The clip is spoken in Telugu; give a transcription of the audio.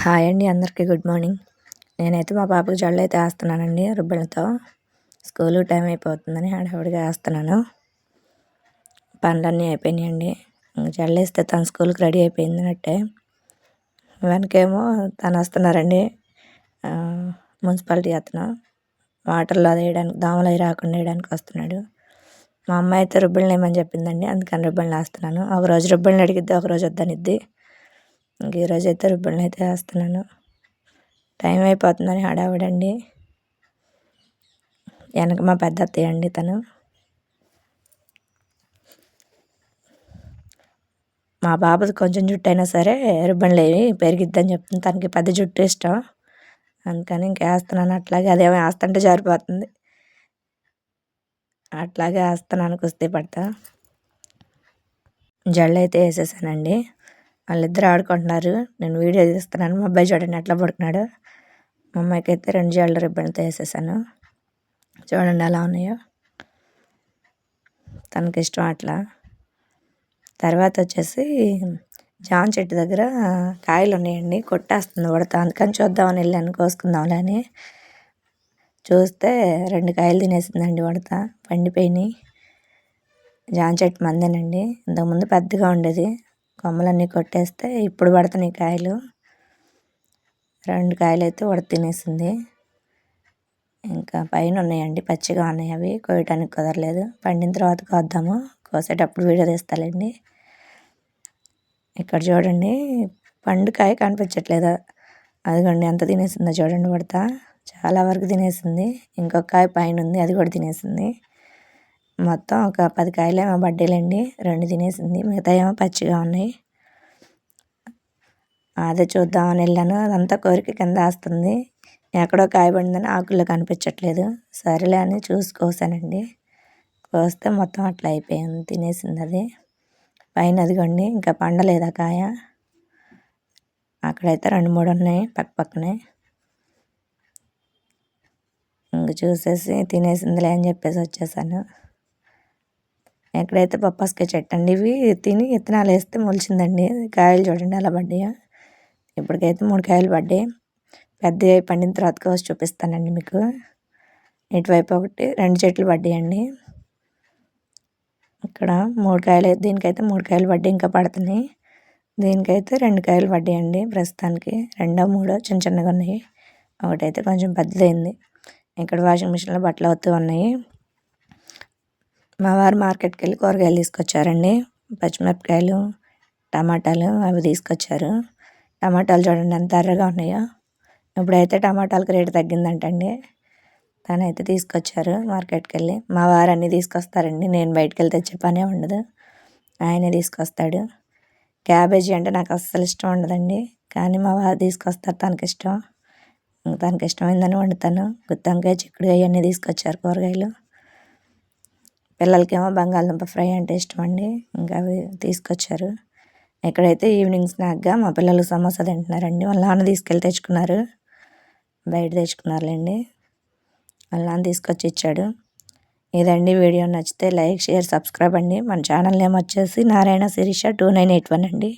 హాయ్ అండి, అందరికీ గుడ్ మార్నింగ్. నేనైతే మా పాపకి జడలైతే వేస్తున్నానండి రుబ్బెలతో. స్కూలు టైం అయిపోతుందని హడావిడిగా వేస్తున్నాను. పనులన్నీ అయిపోయినాయండి. జడలేస్తే తన స్కూల్కి రెడీ అయిపోయిందన్నట్టే. వెనకేమో తను వస్తున్నారండి, మున్సిపాలిటీ అతను వాటర్లో అది వేయడానికి, దోమలు అవి రాకుండా వేయడానికి వస్తున్నాడు. మా అమ్మ అయితే రుబ్బెళ్ళని వేయమని చెప్పిందండి, అందుకని రుబ్బెళ్ళని వేస్తున్నాను. ఒకరోజు రుబ్బెళ్ళని అడిగిద్ది, ఒకరోజు వద్దనిద్ది. ఇంక ఈరోజు అయితే రుబ్బెళ్ళని అయితే వేస్తున్నాను. టైం అయిపోతుందని హడావిడండి. వెనక మా పెద్ద అత్తయ్య అండి, తను మా బాబుది కొంచెం జుట్టు అయినా సరే రుబ్బన్లేవి పెరిగిద్దని చెప్తుంది. తనకి పెద్ద జుట్టు ఇష్టం, అందుకని ఇంక వేస్తున్నాను. అట్లాగే అదేమో వేస్తుంటే జారిపోతుంది, అట్లాగే వేస్తున్నాను కుస్తీ పడతా. జడలు అయితే వేసేసానండి. వాళ్ళిద్దరు ఆడుకుంటున్నారు, నేను వీడియో తీస్తున్నాను. మా అబ్బాయి చూడండి ఎట్లా పడుకున్నాడు. మా అమ్మాయికి అయితే 2 జడలు రిబ్బన్తో వేసేసాను. చూడండి ఎలా ఉన్నాయో, తనకి ఇష్టం అట్లా. తర్వాత వచ్చేసి జామ చెట్టు దగ్గర కాయలు ఉన్నాయండి, కొట్టేస్తుంది ఉడత. అందుకని చూద్దామని వెళ్ళాను, కోసుకుందాంలే అని. చూస్తే 2 కాయలు తినేసిందండి ఉడత, పండిపోయినాయి. జామ చెట్టు మందేనండి, ఇంతకుముందు పెద్దగా ఉండేది. కొమ్మలన్నీ కొట్టేస్తే ఇప్పుడు పడుతున్నాయి కాయలు. 2 కాయలు అయితే ఉడత తినేసింది. ఇంకా పైన ఉన్నాయండి, పచ్చిగా ఉన్నాయి, అవి కోయటానికి కుదరలేదు. పండిన తర్వాత కోద్దాము, కోసేటప్పుడు వీడియో తీస్తాలేండి. ఇక్కడ చూడండి, పండుకాయ కనిపించట్లేదు. అదిగోండి ఎంత తినేసిందో చూడండి ఉడత, చాలా వరకు తినేసింది. ఇంకొక కాయ పైన ఉంది, అది కూడా తినేసింది. మొత్తం ఒక 10 కాయలు ఏమో పడ్డాయిలేండి, 2 తినేసింది, మిగతా ఏమో పచ్చిగా ఉన్నాయి. అదే చూద్దామని వెళ్ళాను, అదంతా కోరిక కింద వేస్తుంది. ఎక్కడో కాయ పడిందని ఆకుల్లో కనిపించట్లేదు. సరేలే అని చూసి కోసానండి. కోస్తే మొత్తం అట్లా అయిపోయింది, తినేసింది అది. పైన అదిగోండి ఇంకా పండలేదు ఆ కాయ. అక్కడైతే 2, 3 ఉన్నాయి పక్క పక్కనే. ఇంక చూసేసి తినేసిందిలే అని చెప్పేసి వచ్చేసాను. ఎక్కడైతే బొప్పాస్కాయ చెట్టు అండి, ఇవి తిని విత్తనాలు వేస్తే మొలిచిందండి. కాయలు చూడండి ఎలా పడ్డాయో. ఇప్పటికైతే 3 కాయలు పడ్డాయి. పెద్దవి పండిన తర్వాత కోసి చూపిస్తానండి మీకు. ఇటువైపు ఒకటి 2 చెట్లు పడ్డాయండి. ఇక్కడ 3 కాయలు, దీనికైతే 3 కాయలు పడ్డాయి, ఇంకా పడుతున్నాయి. దీనికైతే 2 కాయలు పడ్డాయండి ప్రస్తుతానికి. 2, 3 చిన్న చిన్నగా ఉన్నాయి, ఒకటైతే కొంచెం పెద్దదైంది. ఇక్కడ వాషింగ్ మిషన్లో బట్టలు అవుతూ ఉన్నాయి. మా వారు మార్కెట్కి వెళ్ళి కూరగాయలు తీసుకొచ్చారండి. పచ్చిమిరపకాయలు, టమాటాలు అవి తీసుకొచ్చారు. టమాటాలు చూడండి ఎంత ఎర్రగా ఉన్నాయో. ఇప్పుడైతే టమాటాలకు రేటు తగ్గిందంటండి. తనైతే తీసుకొచ్చారు మార్కెట్కి వెళ్ళి. మా వారు అన్నీ తీసుకొస్తారండి, నేను బయటకు వెళ్ళి తెచ్చే పనే ఉండదు, ఆయనే తీసుకొస్తాడు. క్యాబేజీ అంటే నాకు అస్సలు ఇష్టం ఉండదండి, కానీ మా వారు తీసుకొస్తారు, తనకి ఇష్టం. తనకి ఇష్టమైందని వండుతాను. గుత్తి చిక్కుడుకాయ అన్నీ తీసుకొచ్చారు కూరగాయలు. పిల్లలకేమో బంగాళదుంప ఫ్రై అంటే ఇష్టం అండి, ఇంకా అవి తీసుకొచ్చారు. ఇక్కడైతే ఈవినింగ్ స్నాక్గా మా పిల్లలు సమోసా తింటున్నారండి. వాళ్ళ నాన్న తీసుకెళ్ళి తెచ్చుకున్నారు, బయట తెచ్చుకున్నారులేండి. వాళ్ళ నాన్న తీసుకొచ్చి ఇచ్చాడు. ఇదండి వీడియో, నచ్చితే లైక్, షేర్, సబ్స్క్రైబ్ అండి. మన ఛానల్ నేమ్ వచ్చేసి నారాయణ శిరీష 2981 అండి.